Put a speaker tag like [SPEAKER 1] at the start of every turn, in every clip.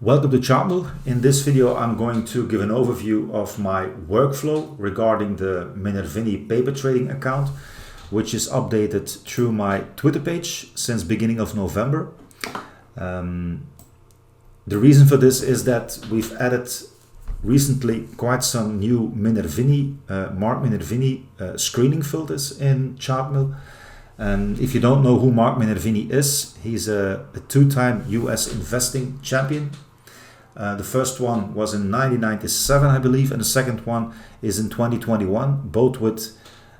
[SPEAKER 1] Welcome to ChartMill. In this video I'm going to give an overview of my workflow regarding the Minervini paper trading account, which is updated through my Twitter page since beginning of November. The reason for this is that we've added recently quite some new Minervini, Mark Minervini screening filters in ChartMill. And if you don't know who Mark Minervini is, he's a two-time US investing champion. The first one was in 1997, I believe, and the second one is in 2021, both with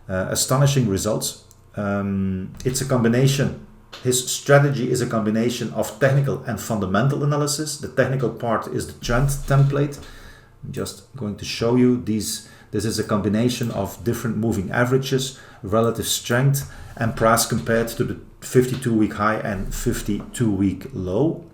[SPEAKER 1] astonishing results. It's a combination. His strategy is a combination of technical and fundamental analysis. The technical part is the trend template. I'm just going to show you these. This is a combination of different moving averages, relative strength, and price compared to the 52-week high and 52-week low.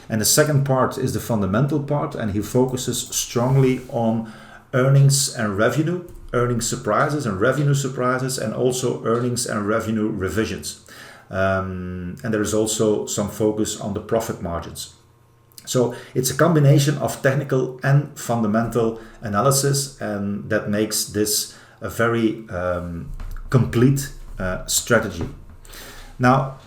[SPEAKER 1] And the second part is the fundamental part, and he focuses strongly on earnings and revenue, earnings surprises and revenue surprises, and also earnings and revenue revisions. And there is also some focus on the profit margins. So it's a combination of technical and fundamental analysis, and that makes this a very complete strategy. Now,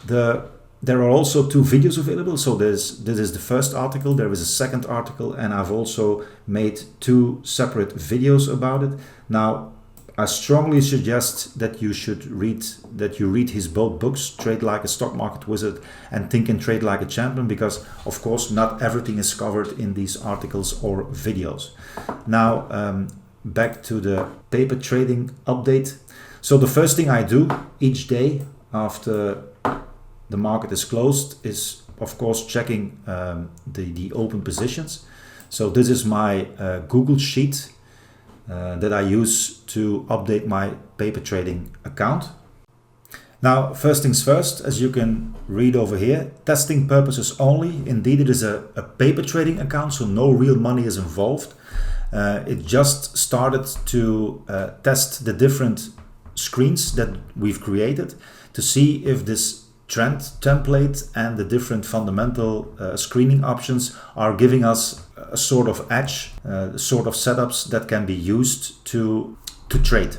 [SPEAKER 1] there are also two videos available. So this is the first article, there is a second article, and I've also made two separate videos about it. Now, I strongly suggest that you read his both books, Trade Like a Stock Market Wizard and Think and Trade Like a Champion, because of course not everything is covered in these articles or videos. Now back to the paper trading update. So the first thing I do each day after the market is closed is of course checking the open positions. So this is my Google Sheet that I use to update my paper trading account. Now, first things first, as you can read over here, testing purposes only. Indeed, it is a paper trading account, so no real money is involved. It just started to test the different screens that we've created to see if this trend template and the different fundamental screening options are giving us a sort of edge, sort of setups that can be used to trade.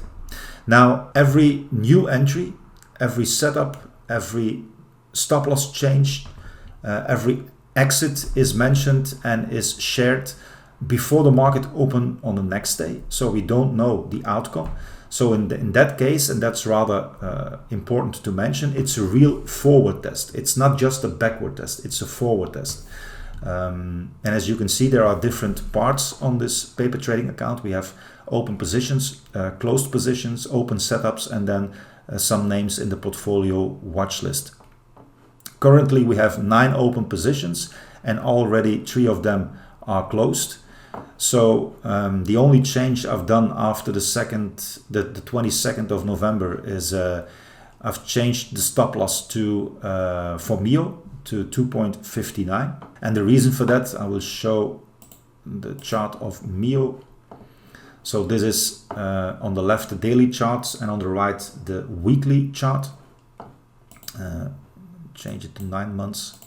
[SPEAKER 1] Now, every new entry, every setup, every stop loss change, every exit is mentioned and is shared before the market open on the next day, so we don't know the outcome. So in that case, and that's rather important to mention, it's a real forward test. It's not just a backward test, it's a forward test. And as you can see, there are different parts on this paper trading account. We have open positions, closed positions, open setups, and then some names in the portfolio watch list. Currently, we have 9 open positions and already 3 of them are closed. So the only change I've done after the 22nd of November is I've changed the stop loss to for Mio to 2.59, and the reason for that I will show the chart of Mio. So this is on the left the daily charts and on the right the weekly chart. Change it to 9 months.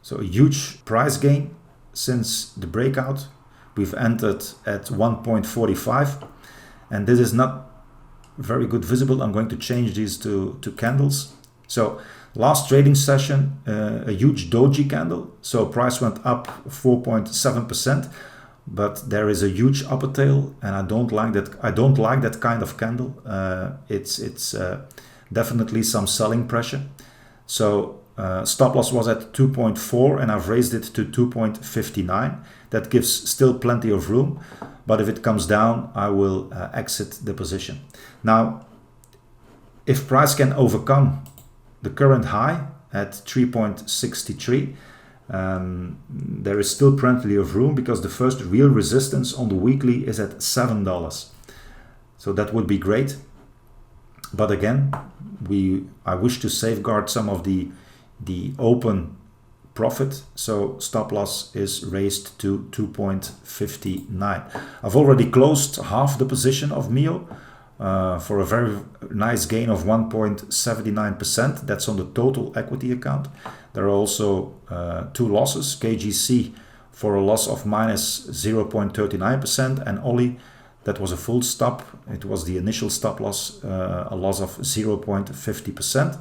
[SPEAKER 1] So a huge price gain since the breakout. We've entered at 1.45, and this is not very good visible. I'm going to change these to candles. So last trading session, a huge doji candle, so price went up 4.7%, but there is a huge upper tail, and I don't like that kind of candle. It's definitely some selling pressure. So stop loss was at 2.4 and I've raised it to 2.59. That gives still plenty of room, but if it comes down, I will exit the position. Now, if price can overcome the current high at 3.63, there is still plenty of room, because the first real resistance on the weekly is at $7. So that would be great. But again, I wish to safeguard some of the open profit, so stop loss is raised to 2.59. I've already closed half the position of Mio. for a very nice gain of 1.79%. That's on the total equity account. There are also two losses, KGC for a loss of minus 0.39%, and Ollie, that was a full stop. It was the initial stop loss, a loss of 0.50%.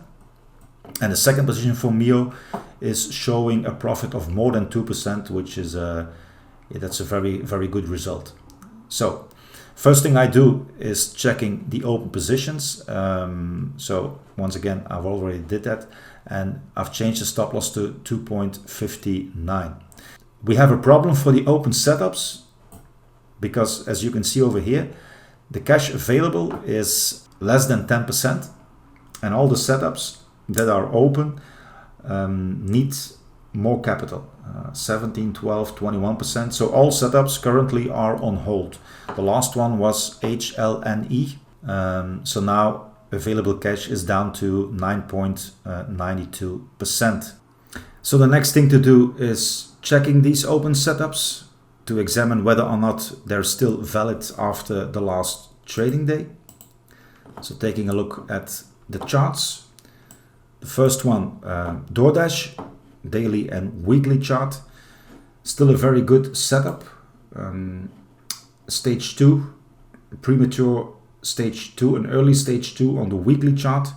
[SPEAKER 1] And the second position for Mio is showing a profit of more than 2%, which is that's a very, very good result. So first thing I do is checking the open positions. So once again, I've already did that, and I've changed the stop loss to 2.59. We have a problem for the open setups because, as you can see over here, the cash available is less than 10%, and all the setups that are open need more capital, 17, 12, 21%. So all setups currently are on hold. The last one was HLNE. So now available cash is down to 9.92%. So the next thing to do is checking these open setups to examine whether or not they're still valid after the last trading day. So taking a look at the charts. The first one, DoorDash, daily and weekly chart. Still a very good setup. Stage 2, premature stage 2, an early stage 2 on the weekly chart.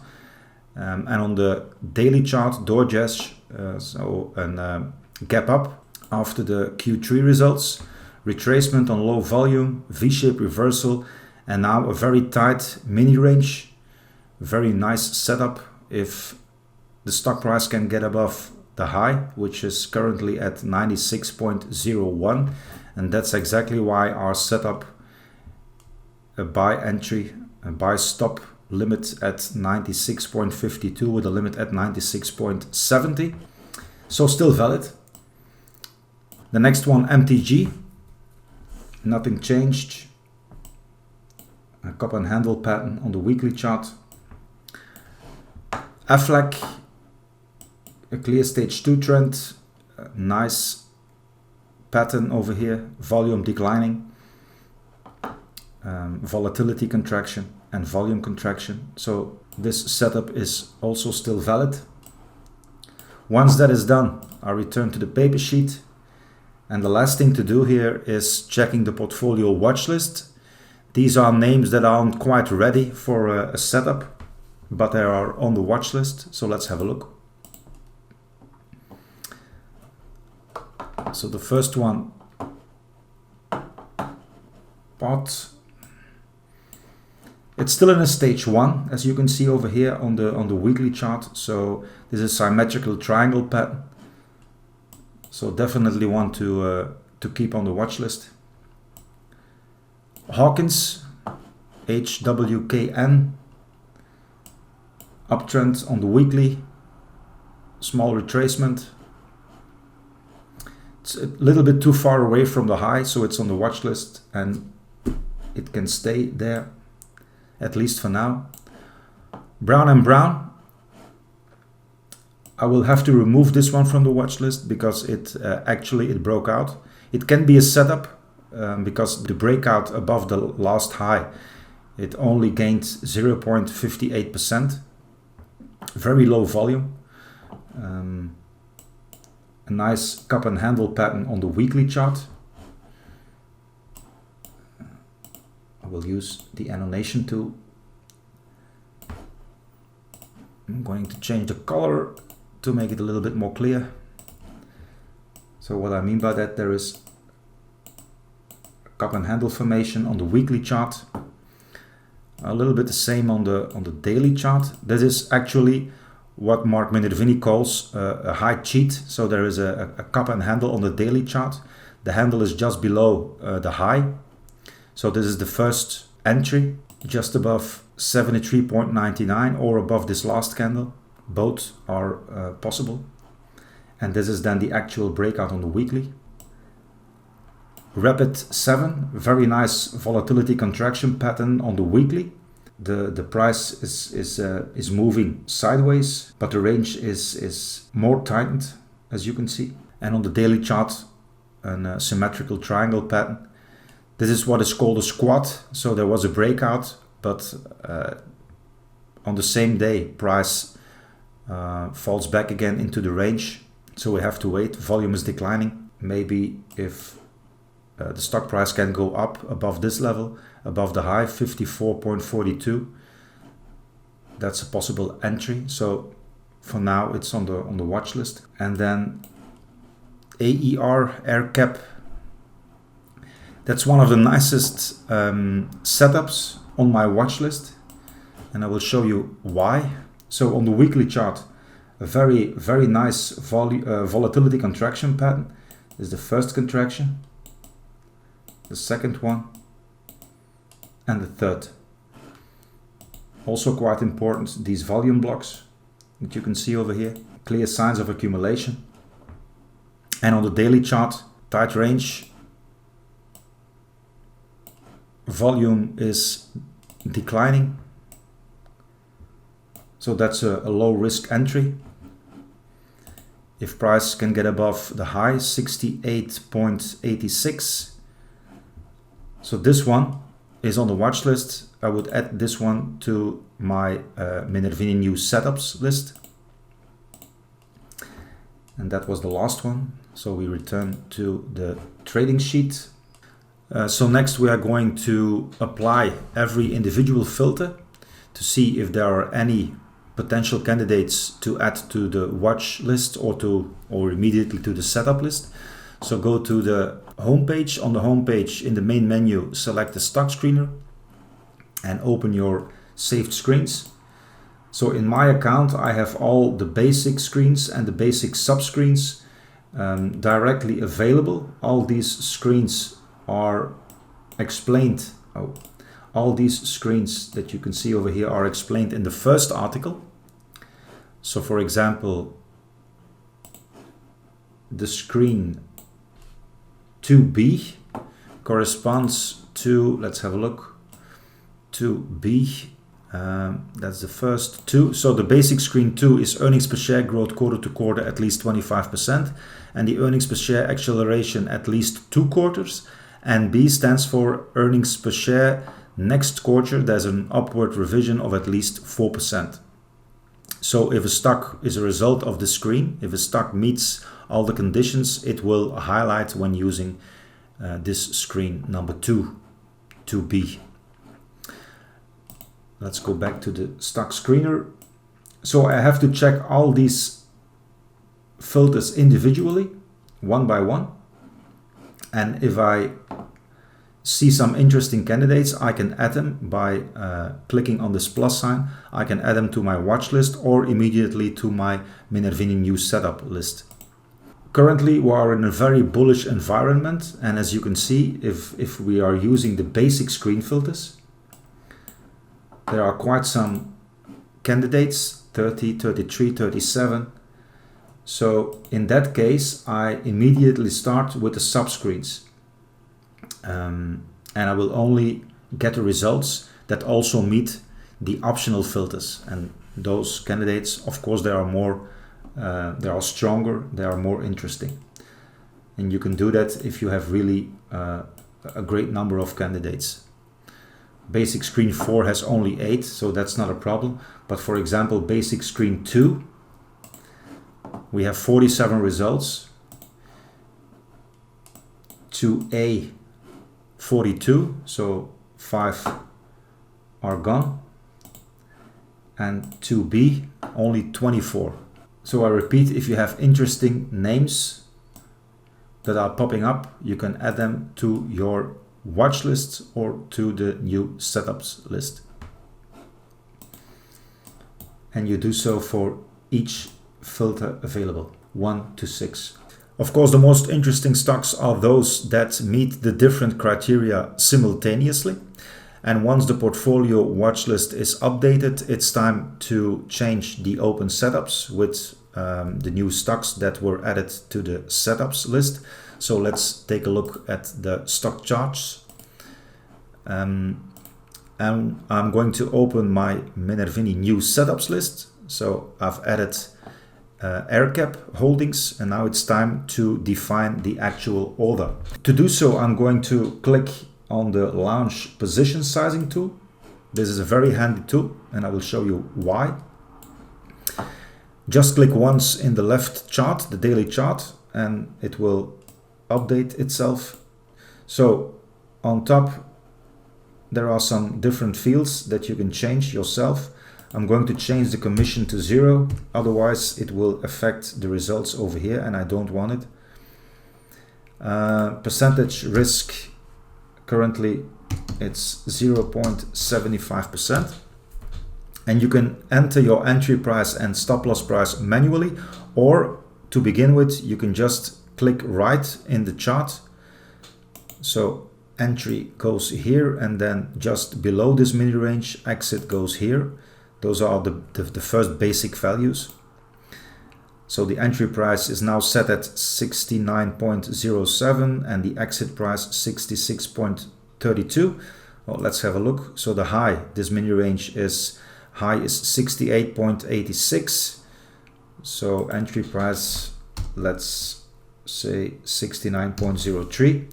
[SPEAKER 1] And on the daily chart, DoorDash, so a gap up after the Q3 results. Retracement on low volume, V-shaped reversal, and now a very tight mini range. Very nice setup if the stock price can get above the high, which is currently at 96.01, and that's exactly why our setup, a buy entry, a buy stop limit at 96.52 with a limit at 96.70. So still valid. The next one, MTG, nothing changed. A cup and handle pattern on the weekly chart. AFLAC, a clear stage 2 trend, nice pattern over here, volume declining, volatility contraction and volume contraction. So this setup is also still valid. Once that is done, I return to the paper sheet, and the last thing to do here is checking the portfolio watch list. These are names that aren't quite ready for a setup, but they are on the watch list. So let's have a look. So the first one, pot. It's still in a stage 1, as you can see over here on the weekly chart. So this is symmetrical triangle pattern. So definitely want to keep on the watch list. Hawkins, HWKN, uptrend on the weekly, small retracement. It's a little bit too far away from the high, so it's on the watch list and it can stay there, at least for now. Brown and Brown, I will have to remove this one from the watch list because it actually broke out. It can be a setup because the breakout above the last high, it only gained 0.58%. Very low volume. A nice cup and handle pattern on the weekly chart. I will use the annotation tool. I'm going to change the color to make it a little bit more clear. So what I mean by that, there is a cup and handle formation on the weekly chart. A little bit the same on the daily chart. This is actually what Mark Minervini calls a high cheat. So there is a cup and handle on the daily chart. The handle is just below the high. So this is the first entry, just above 73.99 or above this last candle. Both are possible. And this is then the actual breakout on the weekly. Rapid 7, very nice volatility contraction pattern on the weekly. The price is moving sideways, but the range is more tightened, as you can see. And on the daily chart, a symmetrical triangle pattern. This is what is called a squat. So there was a breakout, but on the same day price falls back again into the range, so we have to wait. Volume is declining. Maybe if the stock price can go up above this level, above the high 54.42, that's a possible entry. So for now it's on the watch list. And then AER air cap, that's one of the nicest setups on my watch list, and I will show you why. So on the weekly chart, a very nice volatility contraction pattern. This is the first contraction, the second one, and the third. Also quite important, these volume blocks that you can see over here, clear signs of accumulation. And on the daily chart, tight range, volume is declining, so that's a low risk entry. If price can get above the high 68.86, so this one is on the watch list. I would add this one to my Minervini new setups list. And that was the last one. So we return to the trading sheet. So next we are going to apply every individual filter to see if there are any potential candidates to add to the watch list or immediately to the setup list. So go to the home page. On the home page, in the main menu, select the Stockscreener and open your saved screens. So in my account, I have all the basic screens and the basic subscreens directly available. All these screens are explained. All these screens that you can see over here are explained in the first article. So for example, the screen 2B corresponds to, let's have a look, 2B, that's the first two. So the basic screen 2 is earnings per share growth quarter to quarter at least 25%, and the earnings per share acceleration at least 2 quarters. And B stands for earnings per share next quarter, there's an upward revision of at least 4%. So if a stock is a result of the screen, if a stock meets all the conditions, it will highlight when using this screen number 2B. Let's go back to the Stockscreener. So I have to check all these filters individually, one by one. And if I see some interesting candidates, I can add them by clicking on this plus sign. I can add them to my watch list or immediately to my Minervini new setup list. Currently we are in a very bullish environment, and as you can see, if we are using the basic screen filters, there are quite some candidates, 30, 33, 37. So in that case, I immediately start with the subscreens. And I will only get the results that also meet the optional filters. And those candidates, of course, they are stronger, they are more interesting. And you can do that if you have really a great number of candidates. Basic screen 4 has only 8, so that's not a problem. But for example, basic screen 2, we have 47 results. 2A, 42, so 5 are gone. And 2B, only 24. So I repeat, if you have interesting names that are popping up, you can add them to your watch list or to the new setups list. And you do so for each filter available, 1 to 6. Of course, the most interesting stocks are those that meet the different criteria simultaneously. And once the portfolio watch list is updated, it's time to change the open setups with the new stocks that were added to the setups list. So let's take a look at the stock charts. And I'm going to open my Minervini new setups list. So I've added AirCap holdings, and now it's time to define the actual order. To do so, I'm going to click on the launch position sizing tool, This is a very handy tool, and I will show you why. Just click once in the left chart, the daily chart, and it will update itself. So on top there are some different fields that you can change yourself. I'm going to change the commission to 0, otherwise it will affect the results over here and I don't want it. Percentage risk, currently it's 0.75%. And you can enter your entry price and stop loss price manually, or to begin with you can just click right in the chart. So entry goes here, and then just below this mini range exit goes here. Those are the first basic values. So the entry price is now set at 69.07 and the exit price 66.32. Well, let's have a look. So the high, this mini range is high is 68.86. So entry price, let's say 69.03.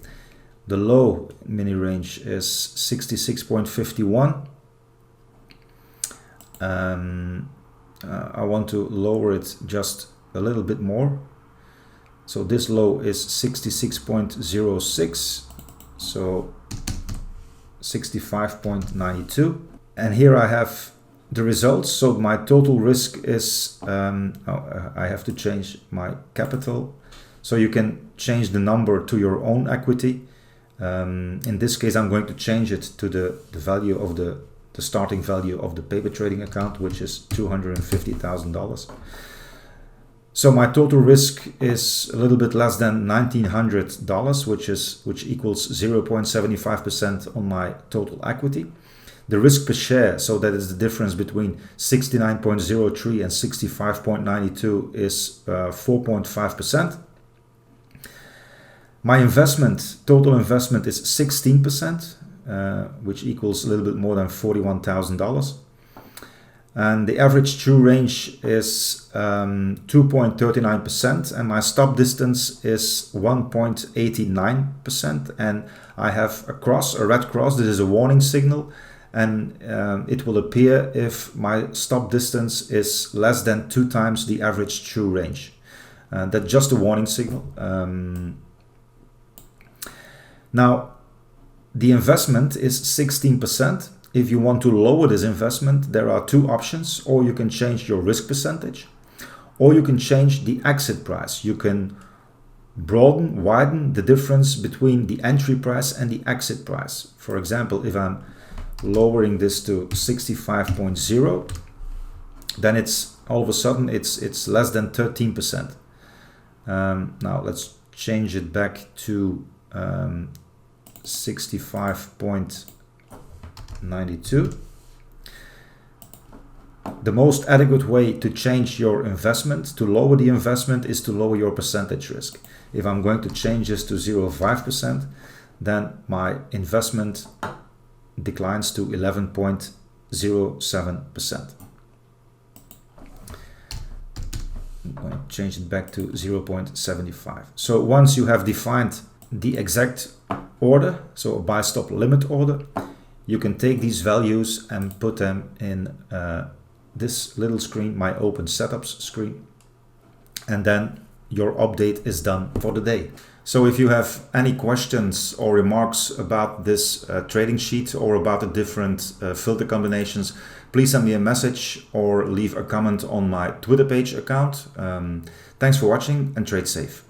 [SPEAKER 1] The low mini range is 66.51. I want to lower it just a little bit more. So this low is 66.06. So 65.92. And here I have the results. So my total risk is, I have to change my capital. So you can change the number to your own equity. In this case, I'm going to change it to the value of the starting value of the paper trading account, which is $250,000. So my total risk is a little bit less than $1,900, which equals 0.75% on my total equity. The risk per share, so that is the difference between 69.03 and 65.92, is 4.5%. My investment, total investment, is 16%, which equals a little bit more than $41,000. And the average true range is 2.39%, and my stop distance is 1.89%. And I have a cross, a red cross. This is a warning signal, and it will appear if my stop distance is less than 2 times the average true range. That's just a warning signal. Now, the investment is 16%. If you want to lower this investment, there are 2 options. Or you can change your risk percentage, or you can change the exit price. You can widen the difference between the entry price and the exit price. For example, if I'm lowering this to 65.0, then it's all of a sudden it's less than 13%. Now let's change it back to 65.92. The most adequate way to change your investment, to lower the investment, is to lower your percentage risk. If I'm going to change this to 0.5%, then my investment declines to 11.07%. I'm going to change it back to 0.75. So once you have defined the exact order, so a buy stop limit order, you can take these values and put them in this little screen, my open setups screen, and then your update is done for the day. So if you have any questions or remarks about this trading sheet or about the different filter combinations, please send me a message or leave a comment on my Twitter page account. Thanks for watching and trade safe.